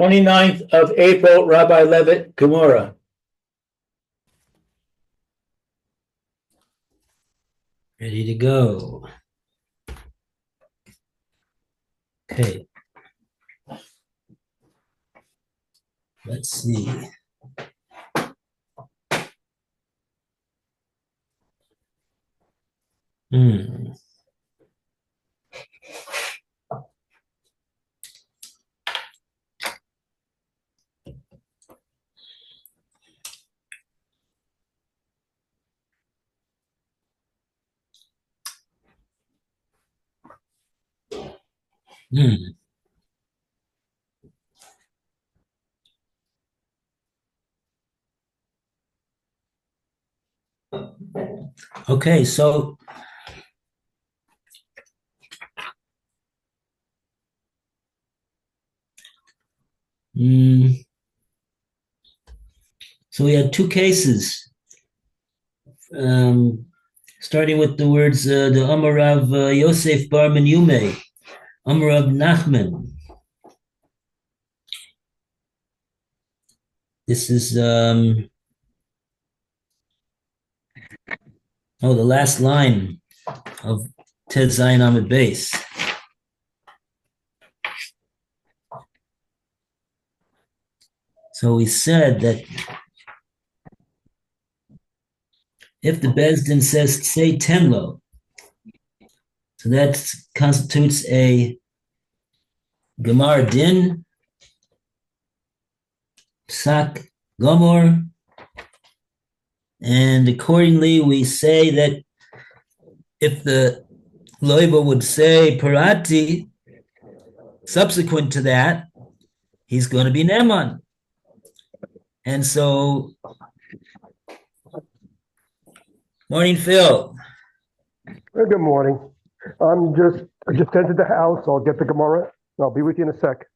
29th of April, Rabbi Levitt, Gemora. Ready to go. Okay. Let's see. Hmm. Hmm. Okay, so so we had two cases. Starting with the words the Amarav Yosef Bar Menyume, Amarav Nachman. This is the last line of Ted Zayin Amid Base. So we said that if the Bezdin says say tenlo, so that constitutes a Gemar din, psak gomor, and accordingly we say that if the loiba would say parati, subsequent to that, he's going to be neman. And so, morning, Phil. Good morning. I just entered the house. I'll get the Gemora. I'll be with you in a sec.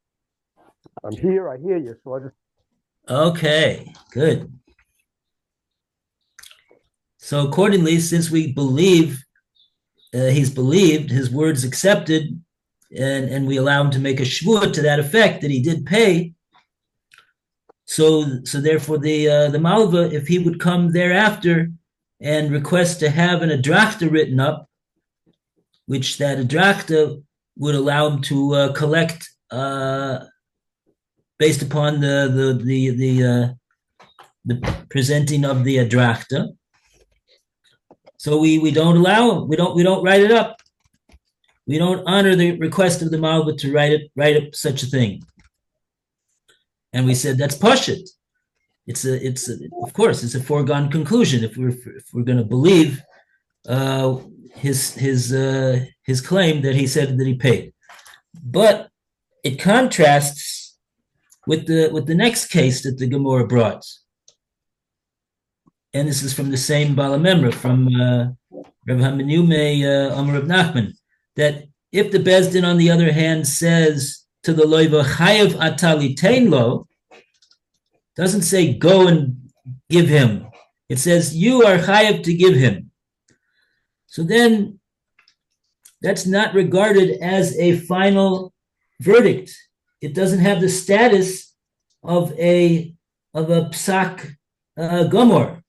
I'm here. I hear you. So I just. Okay, good. So accordingly, since we believe he's believed, his word's accepted, and we allow him to make a shvua to that effect that he did pay. So therefore, the malva, if he would come thereafter and request to have an adrachta written up, which that adrachta would allow him to collect based upon the presenting of the adrachta. So we don't allow him. We don't write it up. We don't honor the request of the malva to write up such a thing. And we said that's pashut. Of course it's a foregone conclusion if we're going to believe his claim that he said that he paid. But it contrasts with the next case that the Gemora brought, and this is from the same Balamemra, from Rav Hamenume Amar Rav Nachman, that if the Bezdin on the other hand says to the loiva chayav atali tein lo, doesn't say go and give him. It says you are chayav to give him. So then that's not regarded as a final verdict. It doesn't have the status of a psak gomor.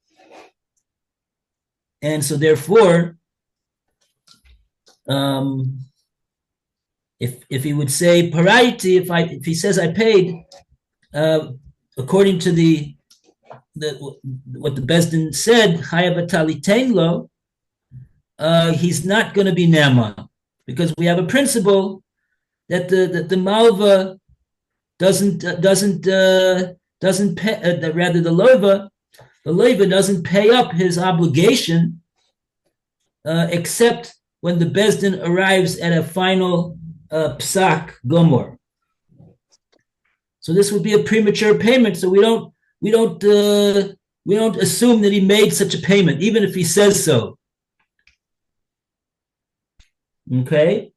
And so therefore, if he would say parity, if he says I paid, according to what the Bezdin said, chayav atali tein lo, he's not going to be neman, because we have a principle that the malva doesn't pay, rather the loiva doesn't pay up his obligation except when the Bezdin arrives at a final psak gomor. So this would be a premature payment. So we don't assume that he made such a payment, even if he says so. Okay.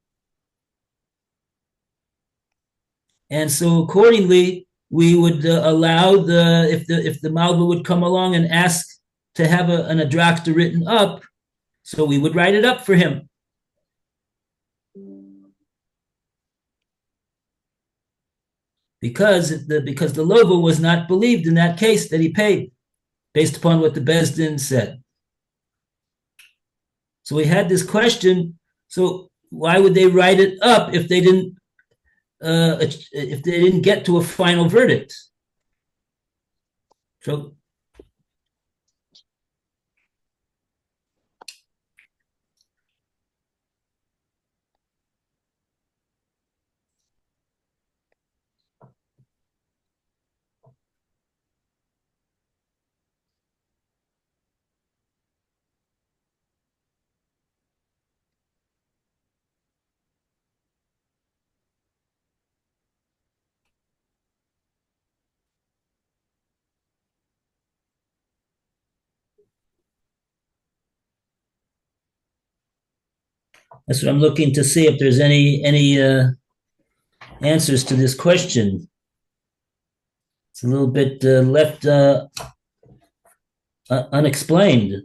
And so accordingly, we would allow if the malva would come along and ask to have an adrachta written up, so we would write it up for him. because the Lova was not believed in that case that he paid, based upon what the Bezdin said. So we had this question. So why would they write it up if they didn't get to a final verdict? So that's what I'm looking to see if there's any answers to this question. It's a little bit left unexplained.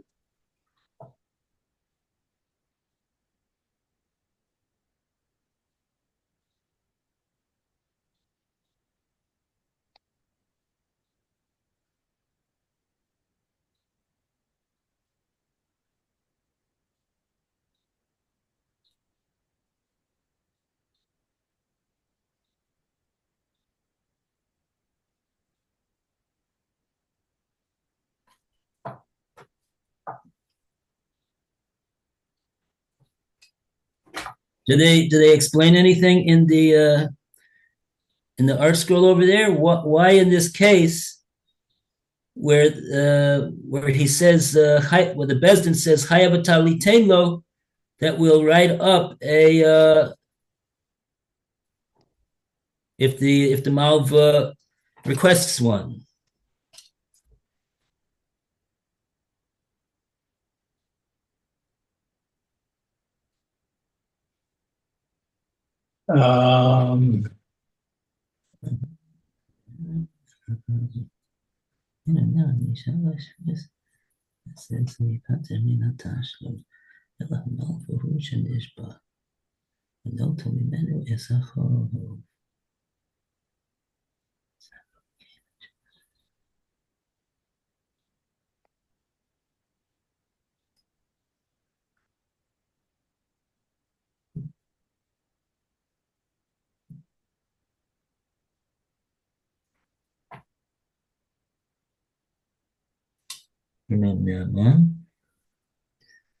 Do they explain anything in the art scroll over there? Why in this case where he says where the Bezdin says Chayav Atalitain Lo, that will write up a if the Malva requests one.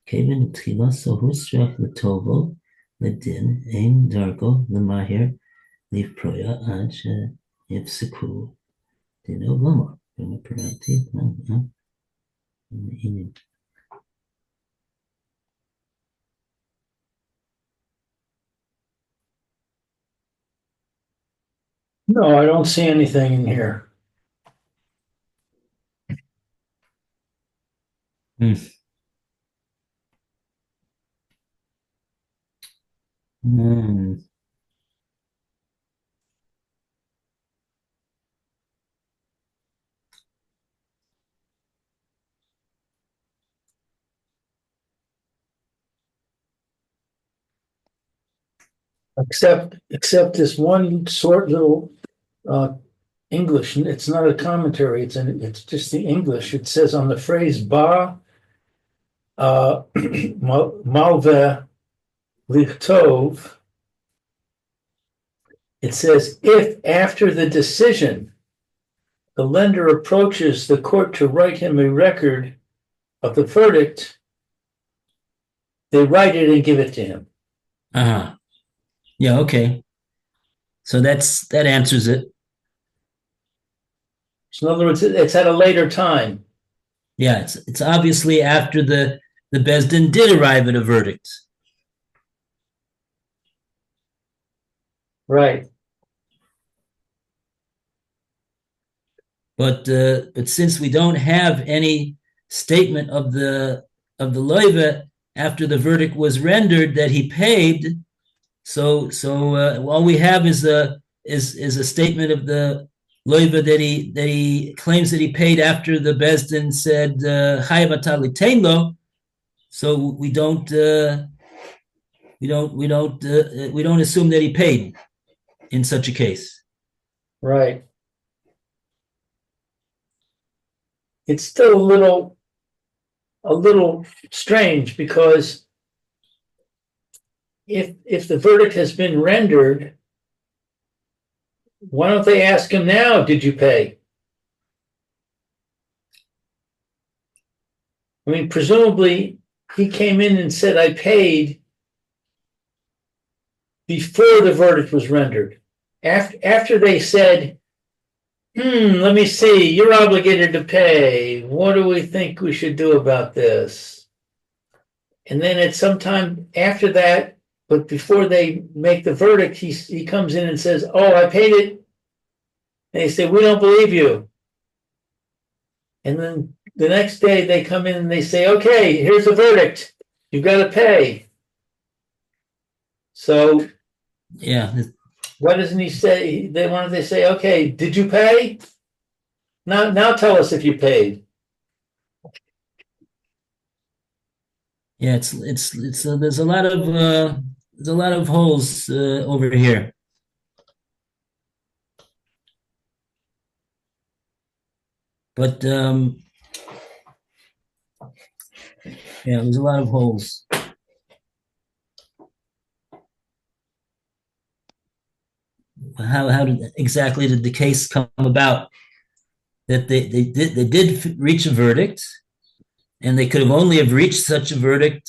Kevin Tchilaso Husrach Latovo Ledin Ein Dargo Lemahir Leaf Proya Ad Yefsiku Dino Loma from a variety. No, I don't see anything in here. Except this one short little English. It's not a commentary. It's just the English. It says on the phrase "ba malve lichtov." It says if after the decision the lender approaches the court to write him a record of the verdict, they write it and give it to him. Yeah, okay. So that answers it. So in other words, it's at a later time. Yeah, it's obviously after the Bezdin did arrive at a verdict. Right. But since we don't have any statement of the loiva after the verdict was rendered that he paid, so all we have is a statement of the loiva that he claims that he paid after the Bezdin said chayav atalitain lo. So we don't assume that he paid in such a case. Right. It's still a little strange because if the verdict has been rendered, why don't they ask him now, did you pay? I mean, presumably he came in and said, I paid before the verdict was rendered. After they said, let me see, you're obligated to pay. What do we think we should do about this? And then at some time after that, but before they make the verdict, he comes in and says, oh, I paid it. And they say, we don't believe you. And then the next day they come in and they say, okay, here's the verdict. You've got to pay. So Yeah. why doesn't he say, why don't they say, okay, did you pay? Now tell us if you paid. Yeah, it's there's a lot of holes over here. But yeah, there's a lot of holes. How exactly did the case come about that they did reach a verdict, and they could have only have reached such a verdict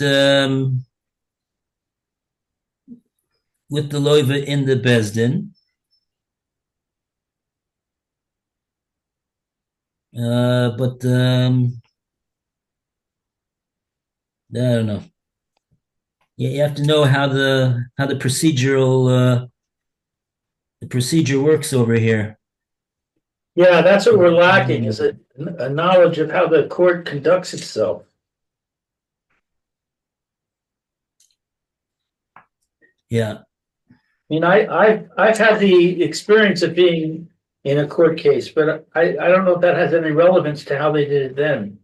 with the loiva in the bezdin, but I don't know. You have to know how the procedure works over here. Yeah, that's what we're lacking, is a knowledge of how the court conducts itself. Yeah. I mean, I've had the experience of being in a court case, but I don't know if that has any relevance to how they did it then.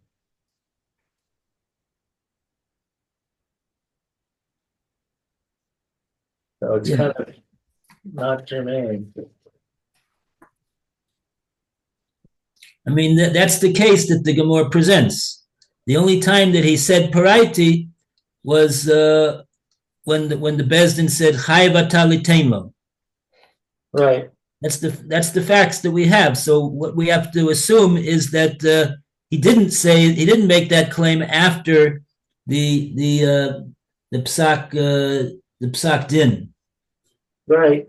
So it's kind of not germane. I mean, that's the case that the Gemora presents. The only time that he said paraiti was when the Bezdin said Chayv Talitenlo. Right. That's the facts that we have. So what we have to assume is that he didn't make that claim after the psak din. Right.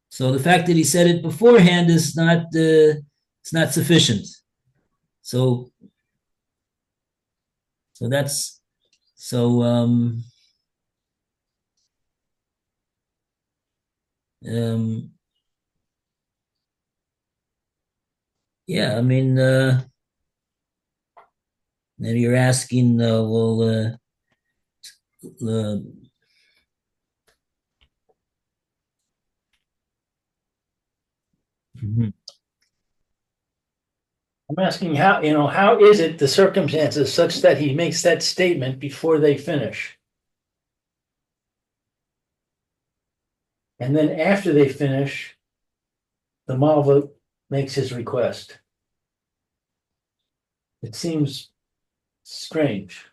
So the fact that he said it beforehand is not it's not sufficient. So that's so yeah, I mean, then you're asking, well, mhm. I'm asking how is it the circumstances such that he makes that statement before they finish? And then after they finish, the Malva makes his request. It seems strange.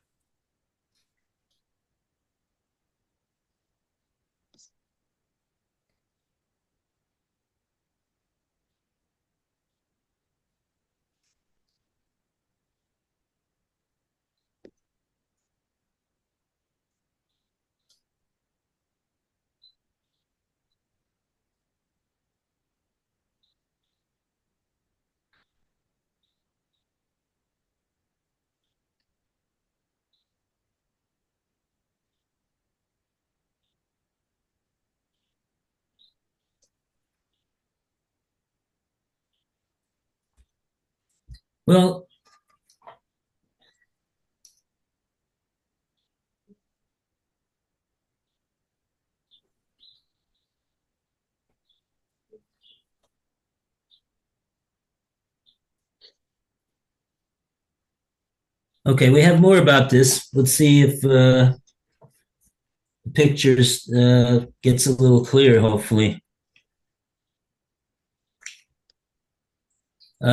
Well, okay, we have more about this. Let's see if pictures gets a little clearer, hopefully.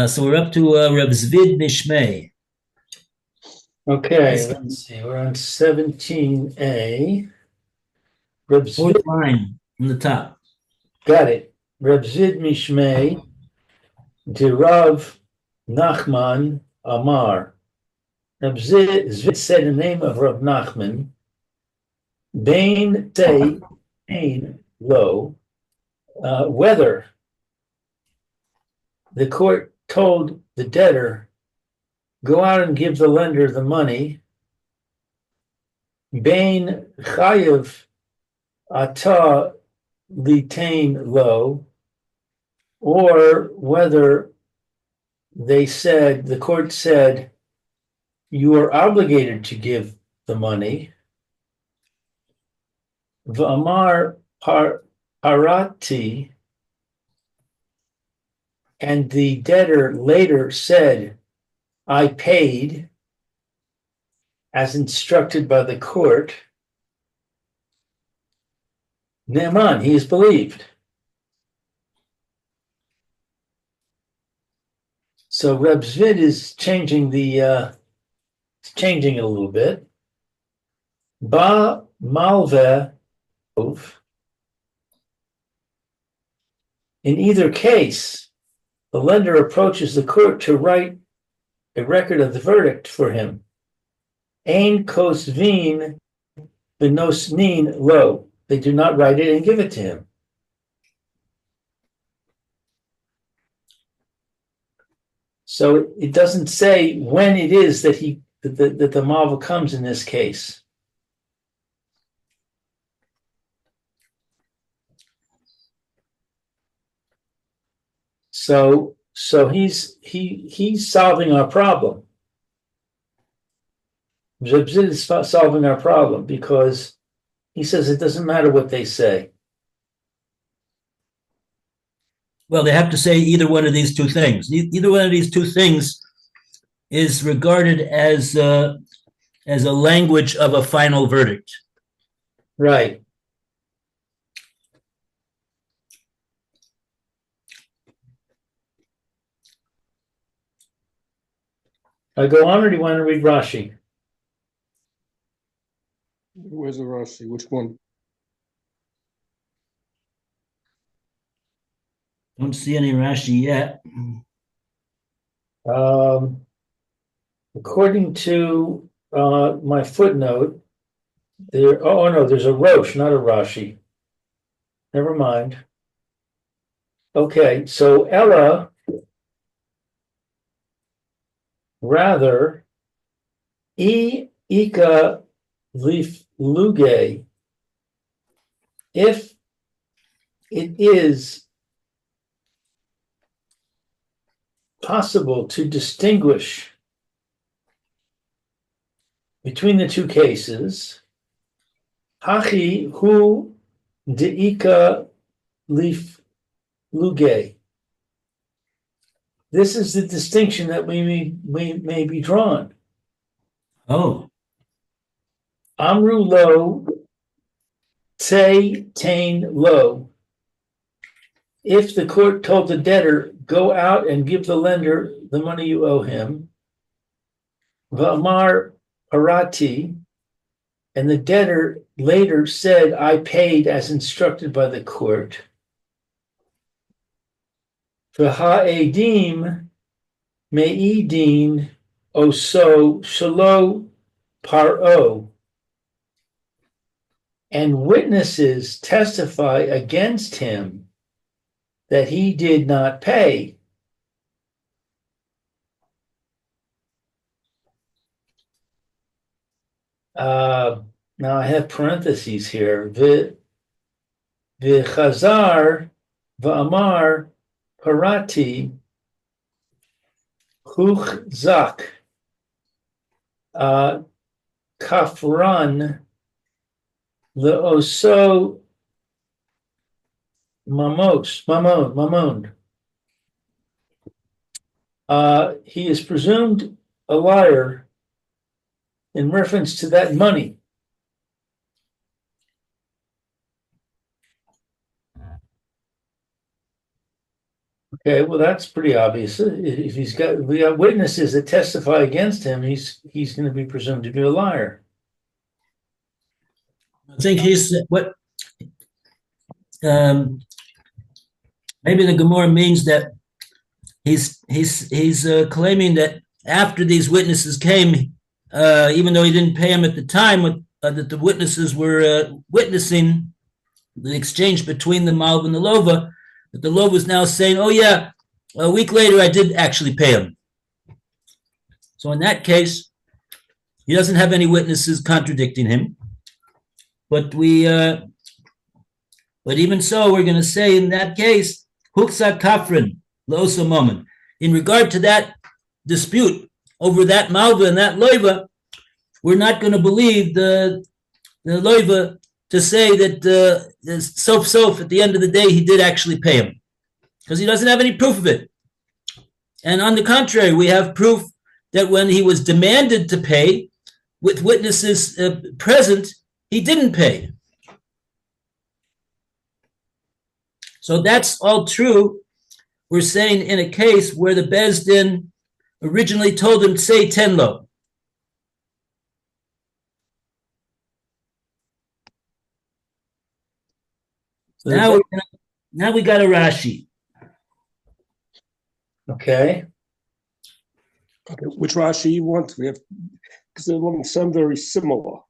So we're up to Reb Zvid Mishmei. Okay, let's see. We're on 17a. Reb Fourth Zvid, line from the top. got it. Reb Zvid Mishmei, de Rav Nachman Amar. Reb Zvid said the name of Rav Nachman, Bain say, Bain lo, whether the court told the debtor, go out and give the lender the money, Bain chayev ata litain lo, or whether the court said, you are obligated to give the money, V'amar parati, and the debtor later said, I paid as instructed by the court, Ne'eman, he is believed. So Reb Zvid is changing it a little bit. Ba malve. In either case, the lender approaches the court to write a record of the verdict for him. Ein kosvin benosnin lo. They do not write it and give it to him. So it doesn't say when it is that the malva comes in this case. So he's solving our problem. Zebzid is solving our problem because he says it doesn't matter what they say. Well, they have to say either one of these two things. Either one of these two things is regarded as a language of a final verdict. Right. I go on, or do you want to read Rashi? Where's the Rashi? Which one? Don't see any Rashi yet. According to my footnote, there's a Rosh, not a Rashi. Never mind. Okay, so Ella, rather, ika luge, if it is possible to distinguish between the two cases, hachi hu deika lif luge. This is the distinction that we may be drawn. Oh, Amru lo, te tain lo. If the court told the debtor, go out and give the lender the money you owe him, v'amar parati, and the debtor later said, I paid as instructed by the court, v'ha'edim me'idin oso shalo paro, and witnesses testify against him that he did not pay. Now I have parentheses here. V'chazar v'amar parati huchzak kafran le'oso mamon. He is presumed a liar in reference to that money. Okay, well, that's pretty obvious. If we got witnesses that testify against him, he's going to be presumed to be a liar. I think he's what maybe the Gemora means that he's claiming that after these witnesses came, even though he didn't pay him at the time, that the witnesses were witnessing the exchange between the Malv and the Lova, that the Lova is now saying, "Oh yeah, a week later I did actually pay him." So in that case, he doesn't have any witnesses contradicting him. But but even so, we're going to say in that case, Huksa Kafrin, Losa Moment. In regard to that dispute over that Malva and that Loiva, we're not going to believe the Loiva to say that Sof at the end of the day, he did actually pay him, because he doesn't have any proof of it. And on the contrary, we have proof that when he was demanded to pay, with witnesses present, he didn't pay. So that's all true. We're saying in a case where the Beis Din originally told him to say 10 lo. So now we got a Rashi. Okay. Okay, which Rashi you want? We have, because they sound very similar.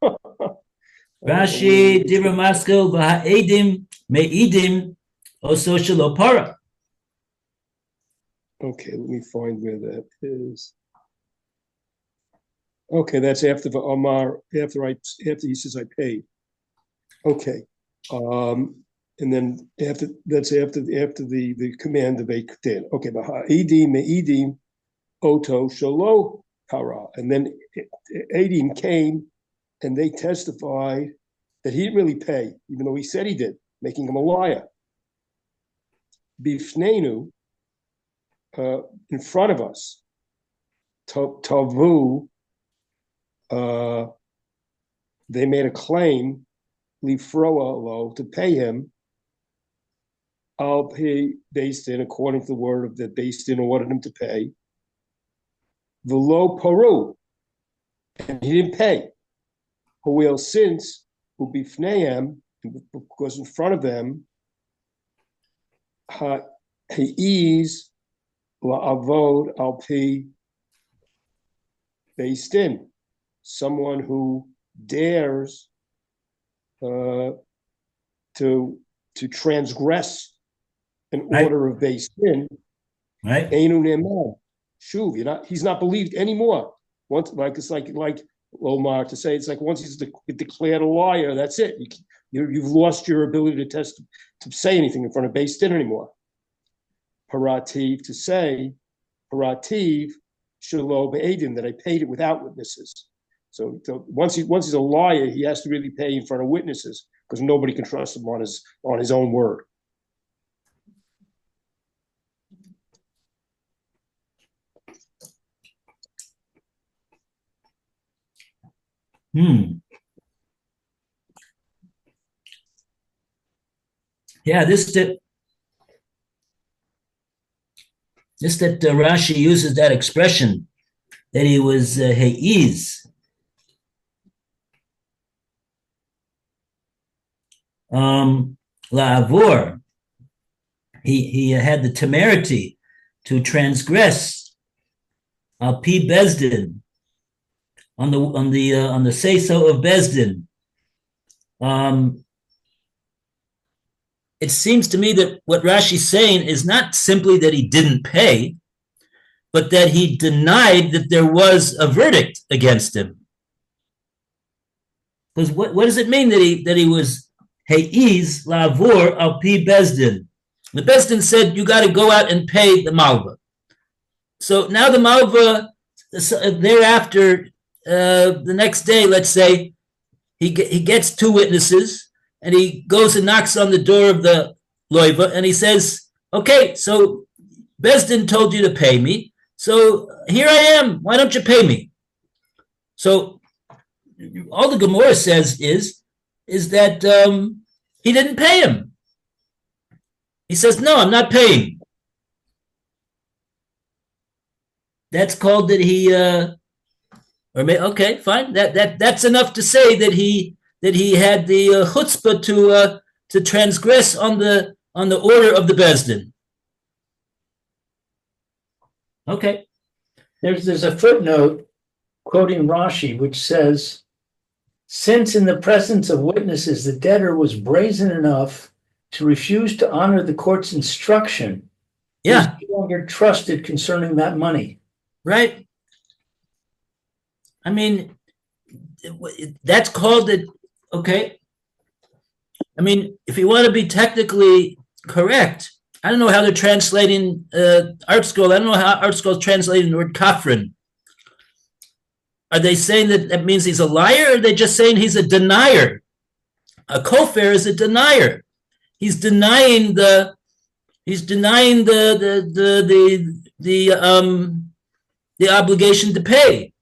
Rashi, Divra Maskil, V'ha'edim, Me'idim, Oso Shelo Para. Okay, let me find where that is. Okay, that's after the Omar, after he says I paid. Okay. And then that's after the command of Eikutin. Okay, V'ha'edim, Me'idim, Oto Shelo Para. And then Edim came and they testified that he didn't really pay, even though he said he did, making him a liar. Bifnenu, in front of us, Tavu, they made a claim, Lifroa lo, to pay him. I'll pay Beis Din according to the word of the Beis Din ordered him to pay. Velo Paru, and he didn't pay. Well, since Ubifneim, because in front of them, he is la'avod al pi Beis Din, someone who dares to transgress an order of Beis Din. Right. Einu ne'eman. Shuv, he's not believed anymore. Once, it's like Omar to say, it's like once he's declared a liar, that's it. You've lost your ability to say anything in front of Beis Din anymore. Harativ, to say, Harativ, Shelo Be'edim, that I paid it without witnesses. So once he's a liar, he has to really pay in front of witnesses, because nobody can trust him on his own word. Yeah, this that Rashi uses that expression that he was heiz. La'avor. He had the temerity to transgress al pi Beis Din, on the say so of Beis Din. It seems to me that what Rashi's saying is not simply that he didn't pay, but that he denied that there was a verdict against him. Because what does it mean that he was heiz la'avor al pi Beis Din? The Beis Din said you got to go out and pay the malva. So now the malva thereafter. The next day, let's say, he gets two witnesses, and he goes and knocks on the door of the loiva, and he says, okay, so Beis Din told you to pay me, so here I am, why don't you pay me? So all the Gemora says is that he didn't pay him. He says, no, I'm not paying. That's called that he okay, fine. That's enough to say that he had the chutzpah to transgress on the order of the Bezdin. Okay. There's a footnote quoting Rashi, which says, since in the presence of witnesses, the debtor was brazen enough to refuse to honor the court's instruction, Yeah. he was no longer trusted concerning that money. Right. I mean, that's called it. Okay. I mean, if you want to be technically correct, I don't know how they're translating Art Scroll. I don't know how Art Scroll is translating the word kafrin. Are they saying that means he's a liar, or are they just saying he's a denier? A kofar is a denier. He's denying the obligation to pay.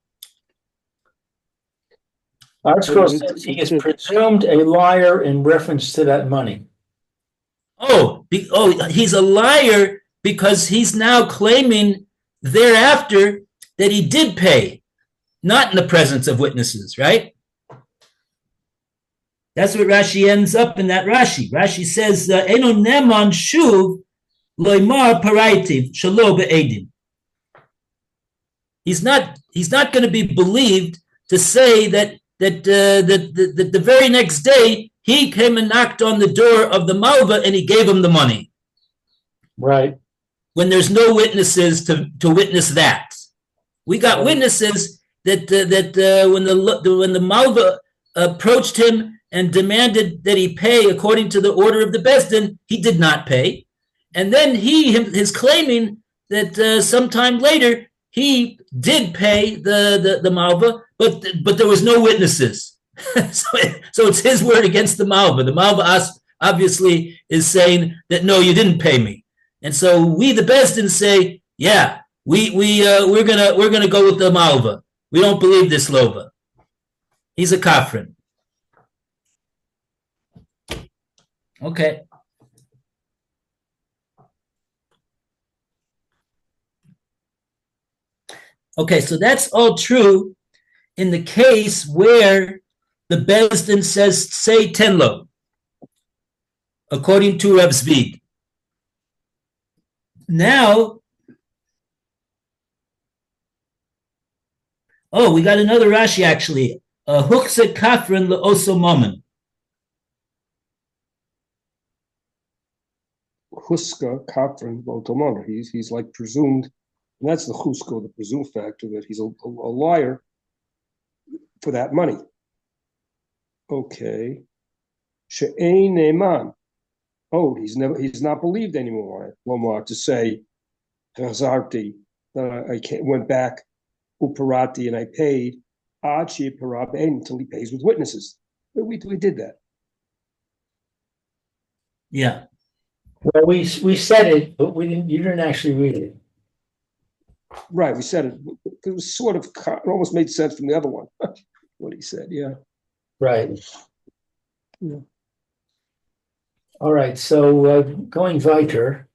Art Scroll says he is presumed a liar in reference to that money. He's a liar because he's now claiming thereafter that he did pay, not in the presence of witnesses, right? That's what Rashi ends up in that Rashi. Rashi says, Eno neman shuv loymar paraitiv shalo be'edim. He's not going to be believed to say that the very next day he came and knocked on the door of the Malva and he gave him the money. Right. When there's no witnesses to witness that. We got witnesses that when the Malva approached him and demanded that he pay according to the order of the Bezdin, he did not pay. And then he is claiming that sometime later he did pay the Malva, but there was no witnesses. so it's his word against the Malva. The Malva obviously is saying that no, you didn't pay me. And so we, the Bezdin, say, yeah, we're gonna go with the Malva. We don't believe this Lova. He's a kafrin. Okay. Okay, so that's all true in the case where the Bezdin says, say tenlo, according to Rav Zvid. Now, we got another Rashi actually. Hukse kafrin le'oso momen. Huska kafrin lo'tomon. He's like presumed, and that's the chusko, the presumed factor that he's a liar for that money. Okay. She'ein ne'eman. He's not believed anymore. Lomar to say, Chazarti, I went back, uparati, and I paid, achi parab until he pays with witnesses. But we did that. Yeah. Well, we said it, but you didn't actually read it. Right, we said it. It was sort of, it almost made sense from the other one, what he said, yeah. Right. Yeah. All right, so going weiter.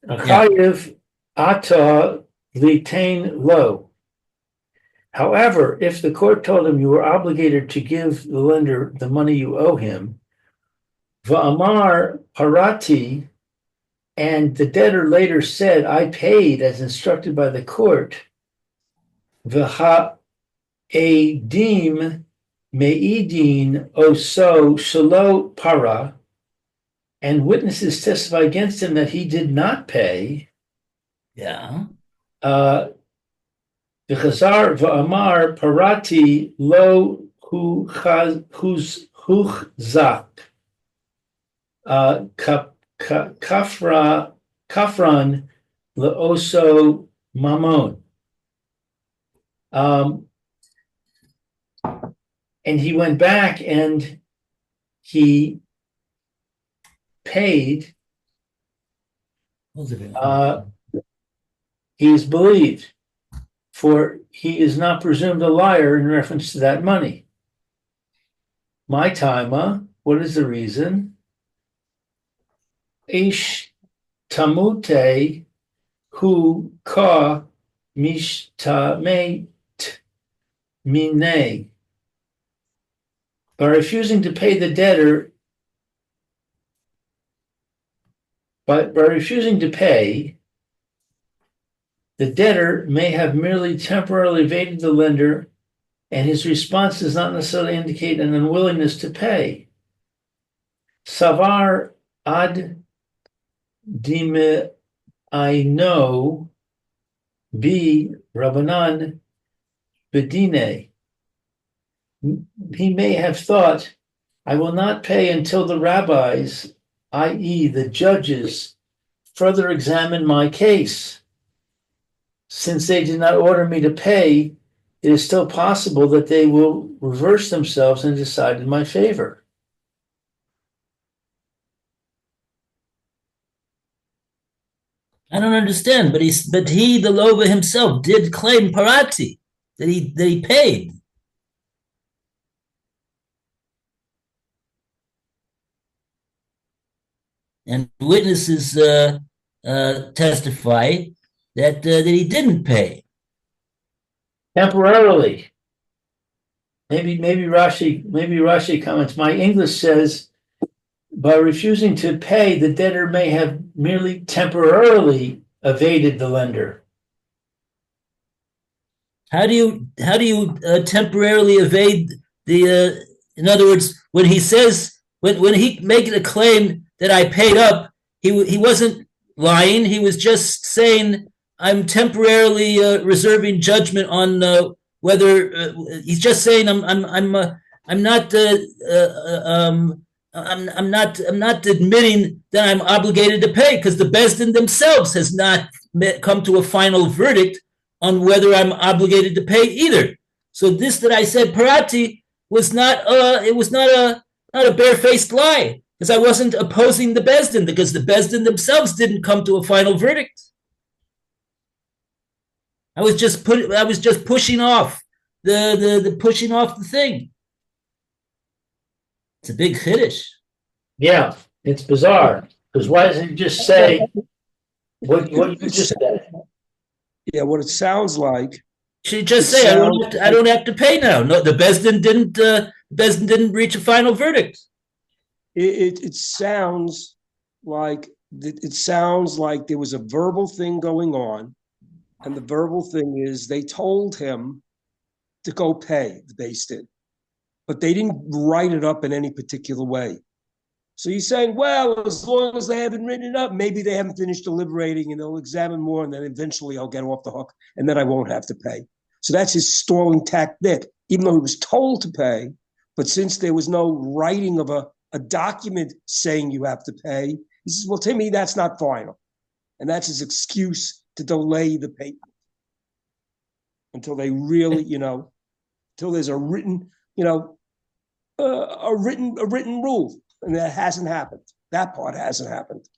Chayiv ata litain lo. However, if the court told him you were obligated to give the lender the money you owe him, va'amar parati, and the debtor later said, I paid as instructed by the court, v'ha edim meidin oso shelo para, and witnesses testify against him that he did not pay. Yeah. V'chazar v'amar parati lo huchzak kafran leoso mamon. And he went back and he paid. He is believed, for he is not presumed a liar in reference to that money. My taima, what is the reason? Ish tamute hu ka mishtamet minei. By refusing to pay the debtor, by refusing to pay, the debtor may have merely temporarily evaded the lender, and his response does not necessarily indicate an unwillingness to pay. Savar ad dime aino bi Rabbanan bedine. He may have thought, I will not pay until the rabbis, i.e., the judges, further examine my case. Since they did not order me to pay, it is still possible that they will reverse themselves and decide in my favor. I don't understand, but he, the Lova himself, did claim parati, that he paid. And witnesses testify that he didn't pay. Temporarily. Maybe Rashi comments. My English says, by refusing to pay, the debtor may have merely temporarily evaded the lender. How do you temporarily evade the? In other words, when he says when he making a claim that I paid up, he wasn't lying. He was just saying I'm temporarily reserving judgment on whether he's just saying I'm not admitting that I'm obligated to pay because the Beis Din themselves has not come to a final verdict on whether I'm obligated to pay either. So this that I said parati was not a barefaced lie, because I wasn't opposing the Beis Din, because the Beis Din themselves didn't come to a final verdict. I was just pushing off the thing. It's a big chiddush. Yeah, it's bizarre. Because why doesn't he just say what you just said? Yeah, what it sounds like. She just say I don't have to pay now. No, the Beis Din didn't reach a final verdict. It sounds like there was a verbal thing going on, and the verbal thing is they told him to go pay the Beis Din, but they didn't write it up in any particular way. So he's saying, well, as long as they haven't written it up, maybe they haven't finished deliberating and they'll examine more, and then eventually I'll get off the hook and then I won't have to pay. So that's his stalling tactic, even though he was told to pay. But since there was no writing of a document saying you have to pay, he says, well, to me, that's not final. And that's his excuse to delay the payment until they really, until there's a written, a written rule. And that hasn't happened. That part hasn't happened.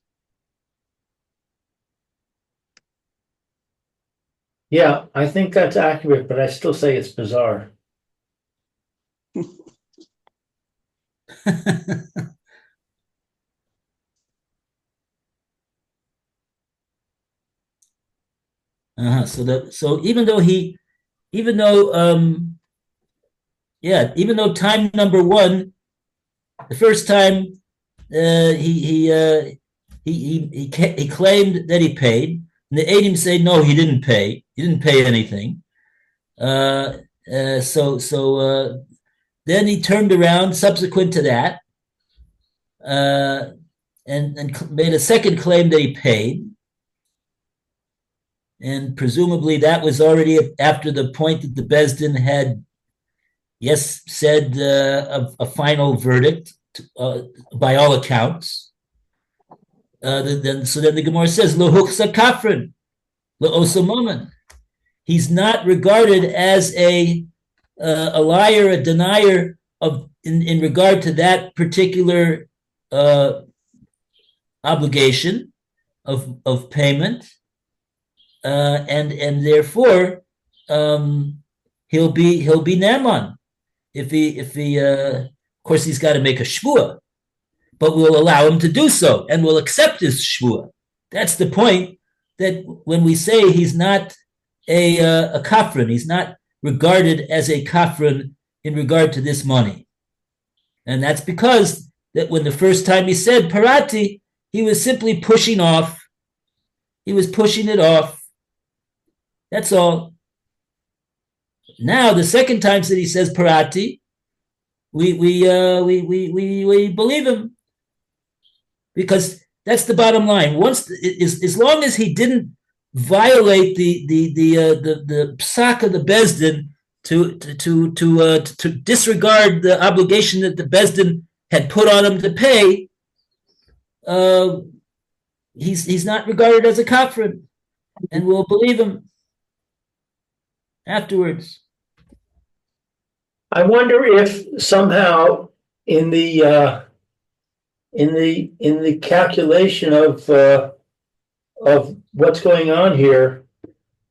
Yeah, I think that's accurate, but I still say it's bizarre. So even though time number one, the first time he claimed that he paid, and the Eidim say no, he didn't pay. He didn't pay anything. So then he turned around subsequent to that, and made a second claim that he paid. And presumably that was already after the point that the Beis Din had, said a final verdict by all accounts. Then the Gemara says, Lo huksa kafrin, lo osamoman. He's not regarded as a liar, a denier in regard to that particular obligation of payment. And therefore he'll be Naaman if he of course he's got to make a shvua, but we'll allow him to do so and we'll accept his shvua. That's the point, that when we say he's not a kafran. He's not regarded as a kafran in regard to this money. And that's because that when the first time he said parati, he was simply pushing off. He was pushing it off. That's all. Now, the second time that he says parati, we believe him, because that's the bottom line. Once, as long as he didn't violate the psak of the bezdin to disregard the obligation that the bezdin had put on him to pay, he's not regarded as a kafran, and we'll believe him afterwards. I wonder if somehow in the calculation of what's going on here,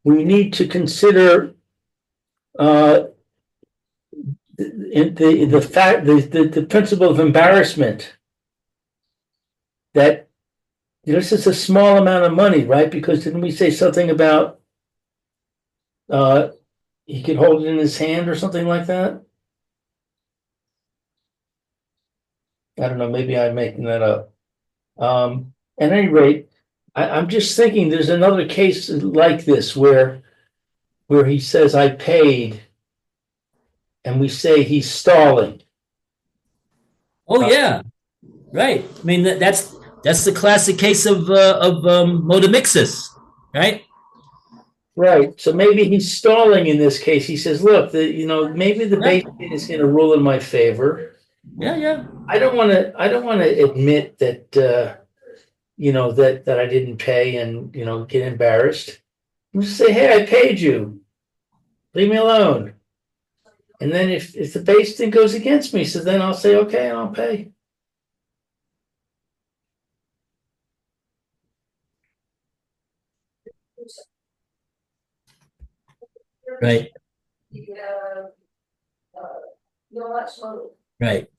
we need to consider the principle of embarrassment. That this is a small amount of money, right? Because didn't we say something about he could hold it in his hand or something like that? I don't know, maybe I'm making that up. At any rate, I'm just thinking there's another case like this where he says, I paid, and we say he's stalling. Oh, yeah, right. I mean, that's the classic case of modemixis, right? Right. So maybe he's stalling in this case. He says, look, maybe the base is going to rule in my favor. Yeah. I don't want to admit that that I didn't pay and get embarrassed. I'm just say, hey, I paid you. Leave me alone. And then if the base thing goes against me, so then I'll say, okay, and I'll pay. Right. Right.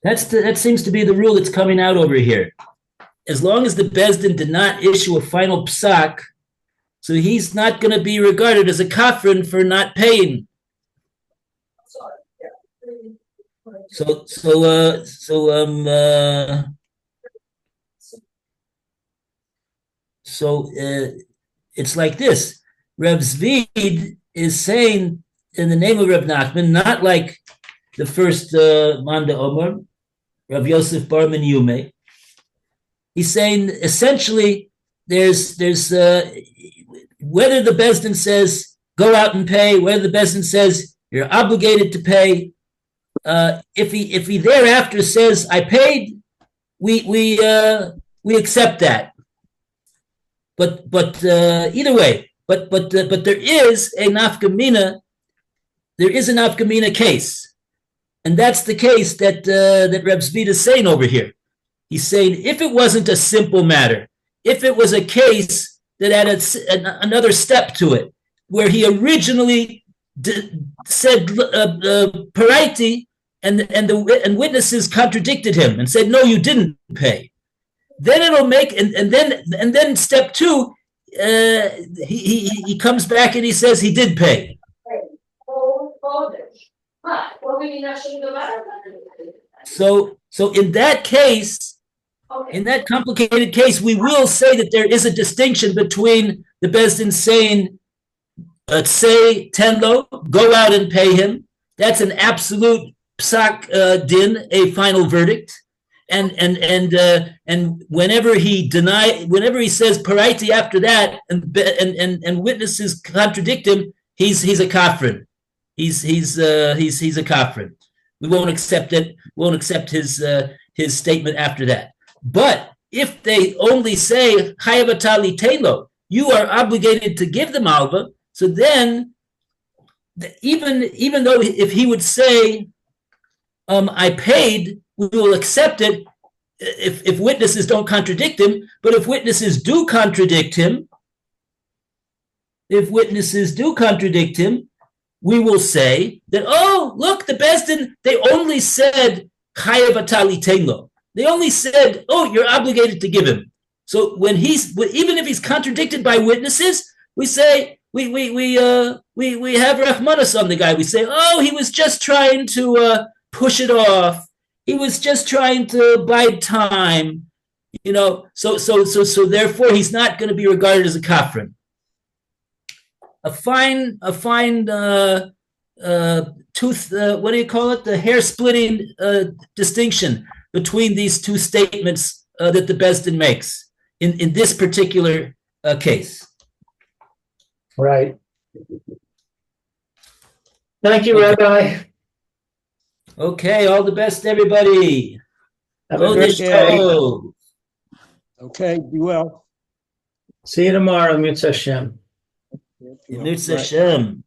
That seems to be the rule that's coming out over here. As long as the Bezdin did not issue a final psak, so he's not going to be regarded as a kafran for not paying. So it's like this. Reb Zvid is saying in the name of Reb Nachman, not like the first Manda Omer, Rav Yosef Bar Menyume. He's saying essentially there's whether the Bezdin says go out and pay, whether the Bezdin says you're obligated to pay. If he thereafter says I paid, we accept that. But either way, but there is a nafkamina. There is a nafkamina case. And that's the case that Reb Zvid is saying over here. He's saying if it wasn't a simple matter, if it was a case that had another step to it, where he originally said paraiti and witnesses contradicted him and said, no, you didn't pay. Then it'll make, and then step two, he comes back and he says he did pay. So in that case, in that complicated case, we will say that there is a distinction between the Bezdin saying, say tenlo, go out and pay him. That's an absolute psak din, a final verdict. And whenever he says paraiti after that, and witnesses contradict him, he's a kafran. He's a kafran. We won't accept it. Won't accept his statement after that. But if they only say chayav atali telo, you are obligated to give the malva. So then, even though if he would say, I paid, we will accept it if witnesses don't contradict him. But if witnesses do contradict him, we will say that, oh, look, the Bezdin, they only said chayav atali telo. They only said, oh, you're obligated to give him. So even if he's contradicted by witnesses, we say, we have Rahmanas on the guy. We say, oh, he was just trying to push it off. He was just trying to bide time, So therefore, he's not going to be regarded as a kafran. A fine tooth. What do you call it? The hair splitting distinction between these two statements that the Beis Din makes in this particular case. Right. Thank you, Rabbi. Okay, all the best, everybody. Have a great day. Okay, be well. See you tomorrow, Mitzvah Hashem. Mitzvah Hashem.